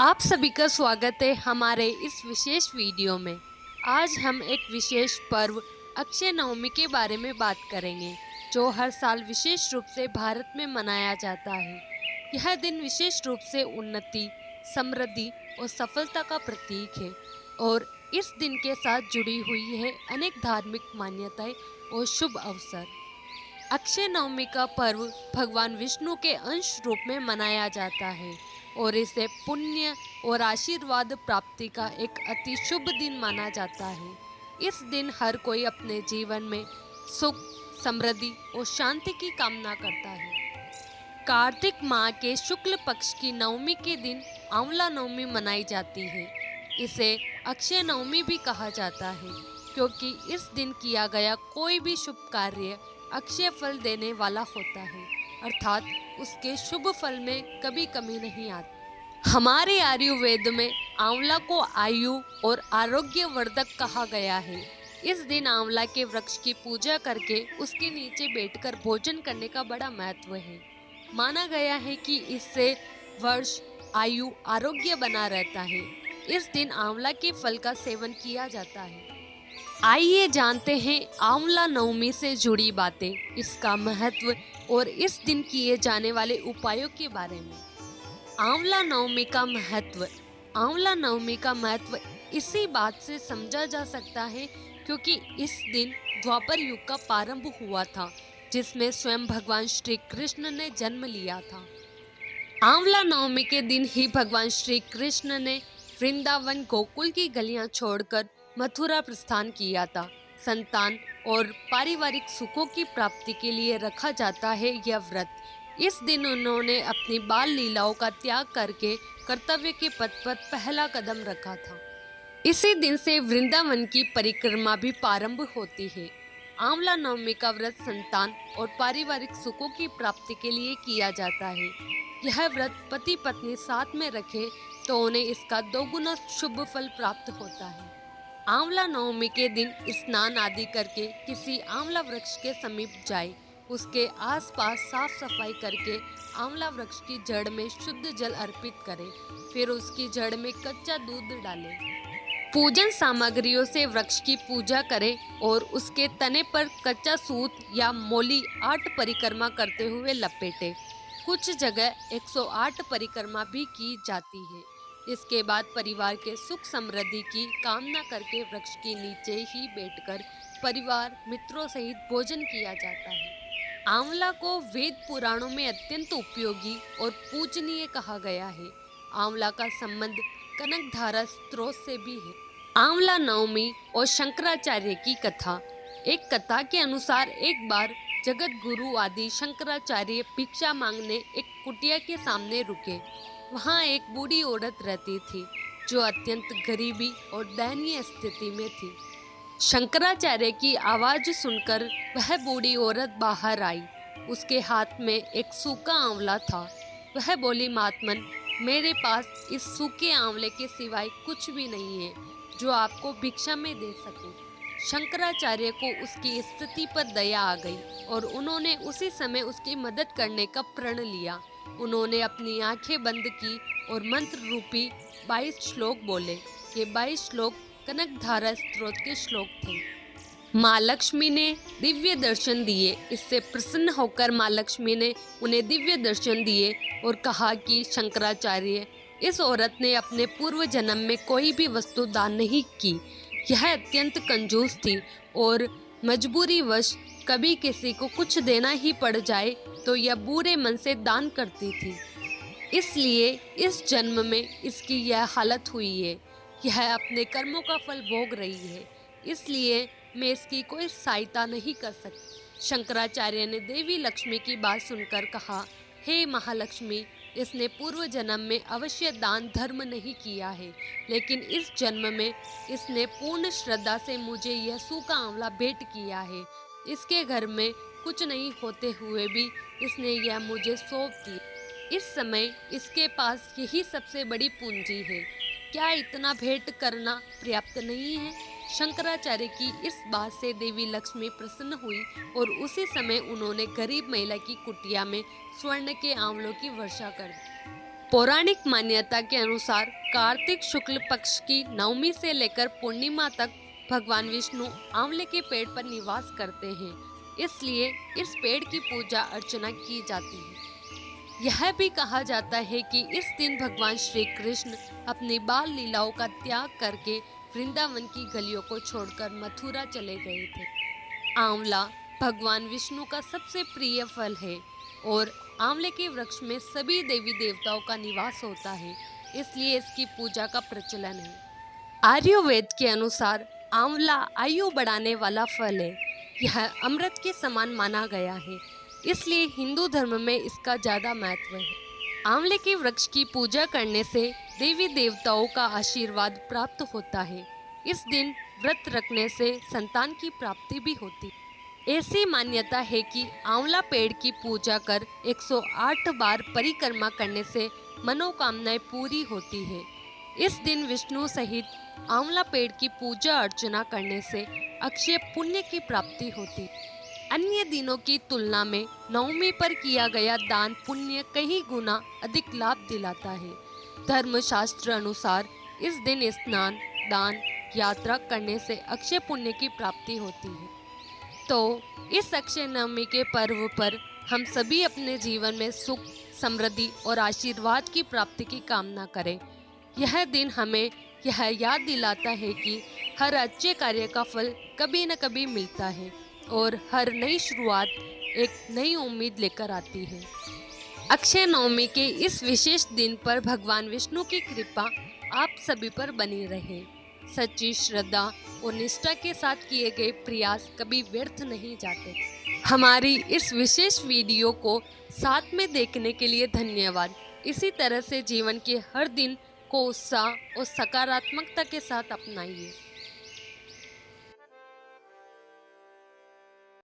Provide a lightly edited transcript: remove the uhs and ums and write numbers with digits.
आप सभी का स्वागत है हमारे इस विशेष वीडियो में। आज हम एक विशेष पर्व अक्षय नवमी के बारे में बात करेंगे, जो हर साल विशेष रूप से भारत में मनाया जाता है। यह दिन विशेष रूप से उन्नति, समृद्धि और सफलता का प्रतीक है और इस दिन के साथ जुड़ी हुई है अनेक धार्मिक मान्यताएं और शुभ अवसर। अक्षय नवमी का पर्व भगवान विष्णु के अंश रूप में मनाया जाता है और इसे पुण्य और आशीर्वाद प्राप्ति का एक अति शुभ दिन माना जाता है। इस दिन हर कोई अपने जीवन में सुख, समृद्धि और शांति की कामना करता है। कार्तिक माह के शुक्ल पक्ष की नवमी के दिन आंवला नवमी मनाई जाती है। इसे अक्षय नवमी भी कहा जाता है क्योंकि इस दिन किया गया कोई भी शुभ कार्य अक्षय फल देने वाला होता है, अर्थात उसके शुभ फल में कभी कमी नहीं आती। हमारे आयुर्वेद में आंवला को आयु और आरोग्य वर्धक कहा गया है। इस दिन आंवला के वृक्ष की पूजा करके उसके नीचे बैठकर भोजन करने का बड़ा महत्व है। माना गया है कि इससे वर्ष आयु आरोग्य बना रहता है। इस दिन आंवला के फल का सेवन किया जाता है। आइए जानते हैं आंवला नवमी से जुड़ी बातें, इसका महत्व और इस दिन किए जाने वाले उपायों के बारे में। आंवला नवमी का महत्व। आंवला नवमी का महत्व इसी बात से समझा जा सकता है क्योंकि इस दिन द्वापर युग का प्रारंभ हुआ था, जिसमें स्वयं भगवान श्री कृष्ण ने जन्म लिया था। आंवला नवमी के दिन ही भगवान श्री कृष्ण ने वृंदावन गोकुल की गलियां छोड़कर मथुरा प्रस्थान किया था। संतान और पारिवारिक सुखों की प्राप्ति के लिए रखा जाता है यह व्रत। इस दिन उन्होंने अपनी बाल लीलाओं का त्याग करके कर्तव्य के पथ पर पहला कदम रखा था। इसी दिन से वृंदावन की परिक्रमा भी प्रारंभ होती है। आंवला नवमी का व्रत संतान और पारिवारिक सुखों की प्राप्ति के लिए किया जाता है। यह व्रत पति पत्नी साथ में रखे तो उन्हें इसका दोगुना शुभ फल प्राप्त होता है। आंवला नवमी के दिन स्नान आदि करके किसी आंवला वृक्ष के समीप जाए, उसके आसपास साफ सफाई करके आंवला वृक्ष की जड़ में शुद्ध जल अर्पित करें, फिर उसकी जड़ में कच्चा दूध डालें। पूजन सामग्रियों से वृक्ष की पूजा करें और उसके तने पर कच्चा सूत या मोली 8 परिक्रमा करते हुए लपेटें। कुछ जगह 108 परिक्रमा भी की जाती है। इसके बाद परिवार के सुख समृद्धि की कामना करके वृक्ष के नीचे ही बैठकर परिवार मित्रों सहित भोजन किया जाता है। आंवला को वेद पुराणों में अत्यंत उपयोगी और पूजनीय कहा गया है। आंवला का संबंध कनकधारा स्रोत से भी है। आंवला नवमी और शंकराचार्य की कथा। एक कथा के अनुसार एक बार जगत गुरु आदि शंकराचार्य भिक्षा मांगने एक कुटिया के सामने रुके। वहाँ एक बूढ़ी औरत रहती थी जो अत्यंत गरीबी और दयनीय स्थिति में थी। शंकराचार्य की आवाज सुनकर वह बूढ़ी औरत बाहर आई। उसके हाथ में एक सूखा आंवला था। वह बोली, महात्मन, मेरे पास इस सूखे आंवले के सिवाय कुछ भी नहीं है जो आपको भिक्षा में दे सकूं। शंकराचार्य को उसकी स्थिति पर दया आ गई और उन्होंने उसी समय उसकी मदद करने का प्रण लिया। उन्होंने अपनी आंखें बंद की और मंत्र रूपी 22 श्लोक बोले। ये 22 श्लोक कनकधारा स्रोत के श्लोक थे। माँ लक्ष्मी ने दिव्य दर्शन दिए। इससे प्रसन्न होकर माँ लक्ष्मी ने उन्हें दिव्य दर्शन दिए और कहा कि शंकराचार्य, इस औरत ने अपने पूर्व जन्म में कोई भी वस्तु दान नहीं की। यह अत्यंत कंजूस थी और मजबूरीवश कभी किसी को कुछ देना ही पड़ जाए तो यह बुरे मन से दान करती थी। इसलिए इस जन्म में इसकी यह हालत हुई है। यह अपने कर्मों का फल भोग रही है, इसलिए मैं इसकी कोई सहायता नहीं कर सकती। शंकराचार्य ने देवी लक्ष्मी की बात सुनकर कहा, हे महालक्ष्मी, इसने पूर्व जन्म में अवश्य दान धर्म नहीं किया है, लेकिन इस जन्म में इसने पूर्ण श्रद्धा से मुझे यह सूखा आंवला भेंट किया है। इसके घर में कुछ नहीं होते हुए भी इसने यह मुझे सौंप दी। इस समय इसके पास यही सबसे बड़ी पूंजी है। क्या इतना भेंट करना पर्याप्त नहीं है? शंकराचार्य की इस बात से देवी लक्ष्मी प्रसन्न हुई और उसी समय उन्होंने गरीब महिला की कुटिया में स्वर्ण के आंवलों की वर्षा कर दी। पौराणिक मान्यता के अनुसार कार्तिक शुक्ल पक्ष की नवमी से लेकर पूर्णिमा तक भगवान विष्णु आंवले के पेड़ पर निवास करते हैं, इसलिए इस पेड़ की पूजा अर्चना की जाती है। यह भी कहा जाता है कि इस दिन भगवान श्री कृष्ण अपनी बाल लीलाओं का त्याग करके वृंदावन की गलियों को छोड़कर मथुरा चले गए थे। आंवला भगवान विष्णु का सबसे प्रिय फल है और आंवले के वृक्ष में सभी देवी देवताओं का निवास होता है, इसलिए इसकी पूजा का प्रचलन है। आयुर्वेद के अनुसार आंवला आयु बढ़ाने वाला फल है। यह अमृत के समान माना गया है, इसलिए हिंदू धर्म में इसका ज़्यादा महत्व है। आंवले के वृक्ष की पूजा करने से देवी देवताओं का आशीर्वाद प्राप्त होता है। इस दिन व्रत रखने से संतान की प्राप्ति भी होती है। ऐसी मान्यता है कि आंवला पेड़ की पूजा कर 108 बार परिक्रमा करने से मनोकामनाएं पूरी होती है। इस दिन विष्णु सहित आंवला पेड़ की पूजा अर्चना करने से अक्षय पुण्य की प्राप्ति होती है। अन्य दिनों की तुलना में नवमी पर किया गया दान पुण्य कई गुना अधिक लाभ दिलाता है। धर्मशास्त्र अनुसार इस दिन स्नान, दान, यात्रा करने से अक्षय पुण्य की प्राप्ति होती है। तो इस अक्षय नवमी के पर्व पर हम सभी अपने जीवन में सुख, समृद्धि और आशीर्वाद की प्राप्ति की कामना करें। यह दिन हमें यह याद दिलाता है कि हर अच्छे कार्य का फल कभी न कभी मिलता है और हर नई शुरुआत एक नई उम्मीद लेकर आती है। अक्षय नवमी के इस विशेष दिन पर भगवान विष्णु की कृपा आप सभी पर बनी रहे। सच्ची श्रद्धा और निष्ठा के साथ किए गए प्रयास कभी व्यर्थ नहीं जाते। हमारी इस विशेष वीडियो को साथ में देखने के लिए धन्यवाद। इसी तरह से जीवन के हर दिन को उत्साह और सकारात्मकता के साथ अपनाइए।